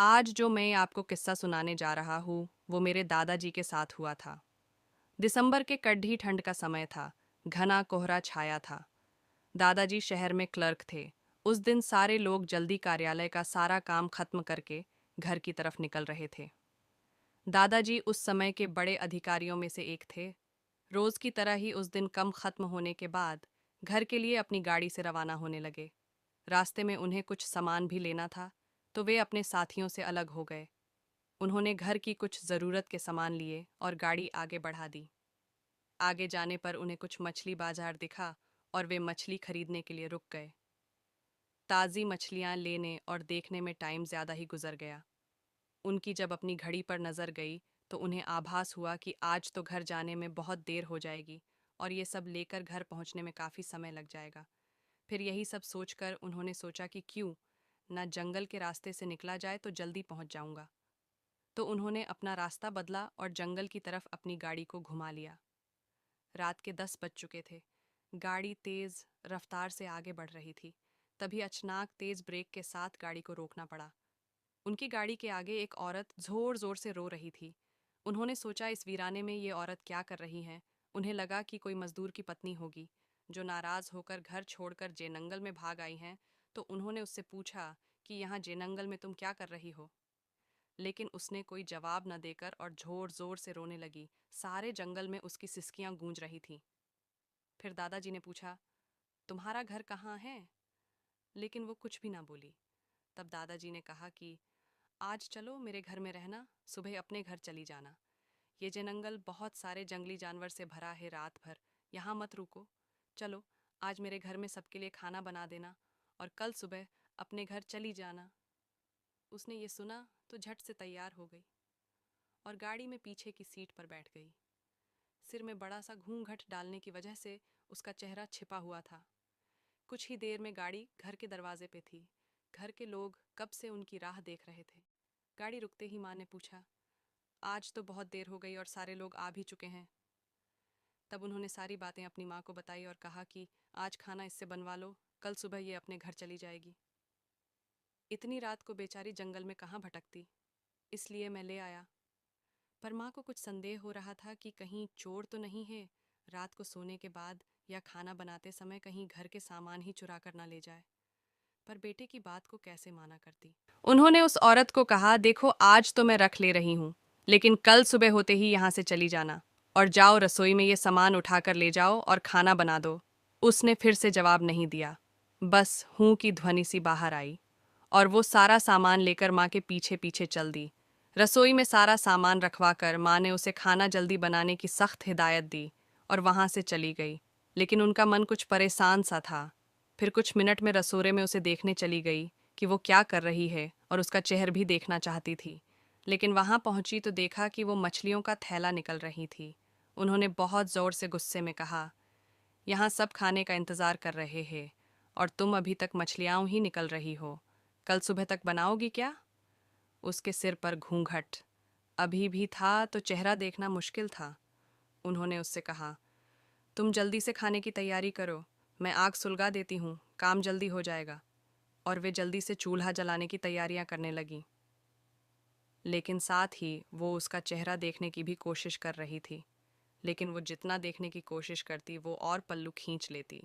आज जो मैं आपको किस्सा सुनाने जा रहा हूँ, वो मेरे दादाजी के साथ हुआ था। दिसंबर के कड़वी ठंड का समय था। घना कोहरा छाया था। दादाजी शहर में क्लर्क थे। उस दिन सारे लोग जल्दी कार्यालय का सारा काम खत्म करके घर की तरफ निकल रहे थे। दादाजी उस समय के बड़े अधिकारियों में से एक थे। रोज की तरह ही उस दिन कम खत्म होने के बाद घर के लिए अपनी गाड़ी से रवाना होने लगे। रास्ते में उन्हें कुछ सामान भी लेना था, तो वे अपने साथियों से अलग हो गए। उन्होंने घर की कुछ ज़रूरत के सामान लिए और गाड़ी आगे बढ़ा दी। आगे जाने पर उन्हें कुछ मछली बाजार दिखा और वे मछली खरीदने के लिए रुक गए। ताज़ी मछलियाँ लेने और देखने में टाइम ज़्यादा ही गुजर गया। उनकी जब अपनी घड़ी पर नज़र गई तो उन्हें आभास हुआ कि आज तो घर जाने में बहुत देर हो जाएगी और ये सब लेकर घर पहुंचने में काफ़ी समय लग जाएगा। फिर यही सब सोचकर उन्होंने सोचा कि क्यों ना जंगल के रास्ते से निकला जाए, तो जल्दी पहुंच जाऊंगा। तो उन्होंने अपना रास्ता बदला और जंगल की तरफ अपनी गाड़ी को घुमा लिया। रात के 10 बज चुके थे। गाड़ी तेज रफ्तार से आगे बढ़ रही थी। तभी अचानक तेज ब्रेक के साथ गाड़ी को रोकना पड़ा। उनकी गाड़ी के आगे एक औरत जोर जोर से रो रही थी। उन्होंने सोचा, इस वीराने में ये औरत क्या कर रही है। उन्हें लगा कि कोई मजदूर की पत्नी होगी जो नाराज होकर घर छोड़कर जेनंगल में भाग आई हैं। तो उन्होंने उससे पूछा कि यहाँ जेनंगल में तुम क्या कर रही हो। लेकिन उसने कोई जवाब न देकर और जोर जोर से रोने लगी। सारे जंगल में उसकी सिसकियां गूंज रही थीं। फिर दादाजी ने पूछा, तुम्हारा घर कहाँ है? लेकिन वो कुछ भी ना बोली। तब दादाजी ने कहा कि आज चलो मेरे घर में रहना, सुबह अपने घर चली जाना। ये जंगल बहुत सारे जंगली जानवर से भरा है, रात भर यहाँ मत रुको। चलो, आज मेरे घर में सबके लिए खाना बना देना और कल सुबह अपने घर चली जाना। उसने ये सुना तो झट से तैयार हो गई और गाड़ी में पीछे की सीट पर बैठ गई। सिर में बड़ा सा घूंघट डालने की वजह से उसका चेहरा छिपा हुआ था। कुछ ही देर में गाड़ी घर के दरवाजे पे थी। घर के लोग कब से उनकी राह देख रहे थे। गाड़ी रुकते ही माँ ने पूछा, आज तो बहुत देर हो गई और सारे लोग आ भी चुके हैं। तब उन्होंने सारी बातें अपनी माँ को बताई और कहा कि आज खाना इससे बनवा लो, कल सुबह ये अपने घर चली जाएगी। इतनी रात को बेचारी जंगल में कहाँ भटकती, इसलिए मैं ले आया। पर माँ को कुछ संदेह हो रहा था कि कहीं चोर तो नहीं है, रात को सोने के बाद या खाना बनाते समय कहीं घर के सामान ही चुरा कर ना ले जाए। पर बेटे की बात को कैसे माना करती। उन्होंने उस औरत को कहा, देखो आज तो मैं रख ले रही हूँ, लेकिन कल सुबह होते ही यहाँ से चली जाना और जाओ रसोई में ये सामान उठाकर ले जाओ और खाना बना दो। उसने फिर से जवाब नहीं दिया। बस हूँ की ध्वनि सी बाहर आई और वो सारा सामान लेकर माँ के पीछे पीछे चल दी। रसोई में सारा सामान रखवाकर माँ ने उसे खाना जल्दी बनाने की सख्त हिदायत दी और वहाँ से चली गई। लेकिन उनका मन कुछ परेशान सा था। फिर कुछ मिनट में रसोरे में उसे देखने चली गई कि वो क्या कर रही है और उसका चेहरा भी देखना चाहती थी। लेकिन वहाँ पहुंची तो देखा कि वो मछलियों का थैला निकल रही थी। उन्होंने बहुत ज़ोर से गुस्से में कहा, यहाँ सब खाने का इंतज़ार कर रहे हैं और तुम अभी तक मछलियाँ ही निकल रही हो। कल सुबह तक बनाओगी क्या? उसके सिर पर घूंघट अभी भी था तो चेहरा देखना मुश्किल था। उन्होंने उससे कहा, तुम जल्दी से खाने की तैयारी करो, मैं आग सुलगा देती हूँ, काम जल्दी हो जाएगा। और वे जल्दी से चूल्हा जलाने की तैयारियां करने लगी। लेकिन साथ ही वो उसका चेहरा देखने की भी कोशिश कर रही थी। लेकिन वो जितना देखने की कोशिश करती वो और पल्लू खींच लेती।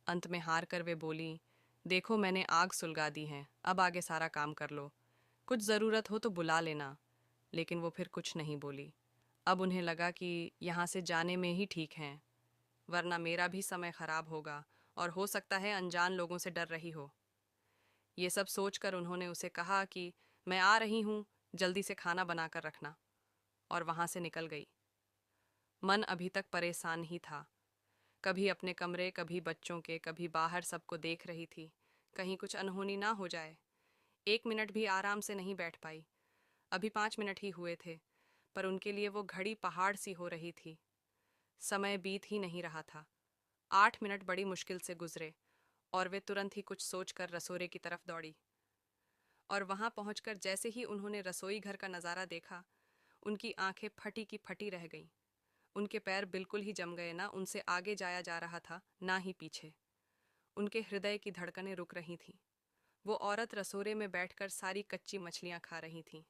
अंत में हार कर वे बोली, देखो मैंने आग सुलगा दी है, अब आगे सारा काम कर लो, कुछ ज़रूरत हो तो बुला लेना। लेकिन वो फिर कुछ नहीं बोली। अब उन्हें लगा कि यहाँ से जाने में ही ठीक है, वरना मेरा भी समय खराब होगा और हो सकता है अनजान लोगों से डर रही हो। ये सब सोचकर उन्होंने उसे कहा कि मैं आ रही हूँ, जल्दी से खाना बनाकर रखना, और वहाँ से निकल गई। मन अभी तक परेशान ही था। कभी अपने कमरे, कभी बच्चों के, कभी बाहर सबको देख रही थी, कहीं कुछ अनहोनी ना हो जाए। 1 मिनट भी आराम से नहीं बैठ पाई। अभी 5 मिनट ही हुए थे, पर उनके लिए वो घड़ी पहाड़ सी हो रही थी। समय बीत ही नहीं रहा था। 8 मिनट बड़ी मुश्किल से गुजरे और वे तुरंत ही कुछ सोचकर रसोरे की तरफ दौड़ी। और वहां पहुंचकर जैसे ही उन्होंने रसोई घर का नज़ारा देखा, उनकी आंखें फटी की फटी रह गईं। उनके पैर बिल्कुल ही जम गए, ना उनसे आगे जाया जा रहा था ना ही पीछे। उनके हृदय की धड़कनें रुक रही थीं। वो औरत रसोरे में बैठकर सारी कच्ची मछलियां खा रही थी।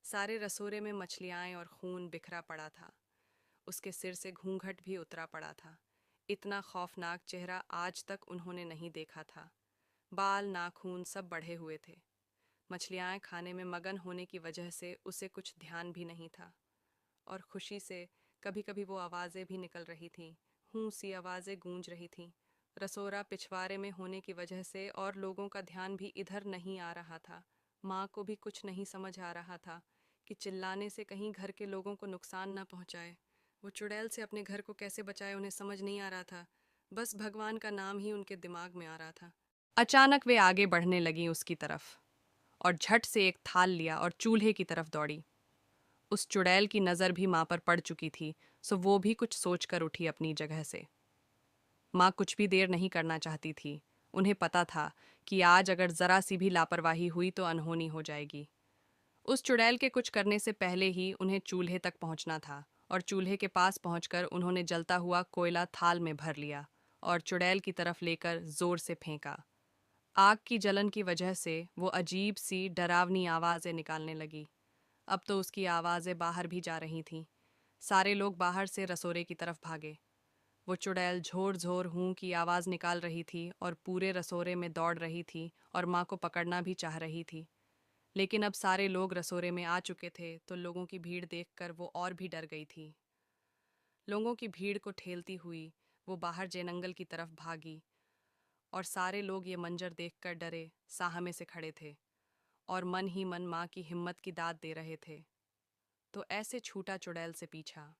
सारे रसोरे में मछलियाँ और खून बिखरा पड़ा था। उसके सिर से घूंघट भी उतरा पड़ा था। इतना खौफनाक चेहरा आज तक उन्होंने नहीं देखा था। बाल नाखून सब बढ़े हुए थे। मछलियाँ खाने में मगन होने की वजह से उसे कुछ ध्यान भी नहीं था। और खुशी से कभी कभी वो आवाज़ें भी निकल रही थीं। हूँ सी आवाज़ें गूंज रही थीं। रसोरा पिछवाड़े में होने की वजह से और लोगों का ध्यान भी इधर नहीं आ रहा था। माँ को भी कुछ नहीं समझ आ रहा था कि चिल्लाने से कहीं घर के लोगों को नुकसान न पहुंचाए। वो चुड़ैल से अपने घर को कैसे बचाए उन्हें समझ नहीं आ रहा था। बस भगवान का नाम ही उनके दिमाग में आ रहा था। अचानक वे आगे बढ़ने लगी उसकी तरफ और झट से एक थाल लिया और चूल्हे की तरफ दौड़ी। उस चुड़ैल की नज़र भी माँ पर पड़ चुकी थी, सो वो भी कुछ सोचकर उठी अपनी जगह से। माँ कुछ भी देर नहीं करना चाहती थी। उन्हें पता था कि आज अगर जरा सी भी लापरवाही हुई तो अनहोनी हो जाएगी। उस चुड़ैल के कुछ करने से पहले ही उन्हें चूल्हे तक पहुंचना था और चूल्हे के पास पहुंचकर उन्होंने जलता हुआ कोयला थाल में भर लिया और चुड़ैल की तरफ लेकर जोर से फेंका। आग की जलन की वजह से वो अजीब सी डरावनी आवाज़ें निकालने लगी। अब तो उसकी आवाज़ें बाहर भी जा रही थीं। सारे लोग बाहर से रसोरे की तरफ भागे। वो चुड़ैल झोर झोर हूँ की आवाज़ निकाल रही थी और पूरे रसोरे में दौड़ रही थी और माँ को पकड़ना भी चाह रही थी। लेकिन अब सारे लोग रसोरे में आ चुके थे तो लोगों की भीड़ देखकर वो और भी डर गई थी। लोगों की भीड़ को ठेलती हुई वो बाहर जेनंगल की तरफ भागी और सारे लोग ये मंजर देखकर डरे साहमे से खड़े थे और मन ही मन माँ की हिम्मत की दाद दे रहे थे। तो ऐसे छूटा चुड़ैल से पीछा।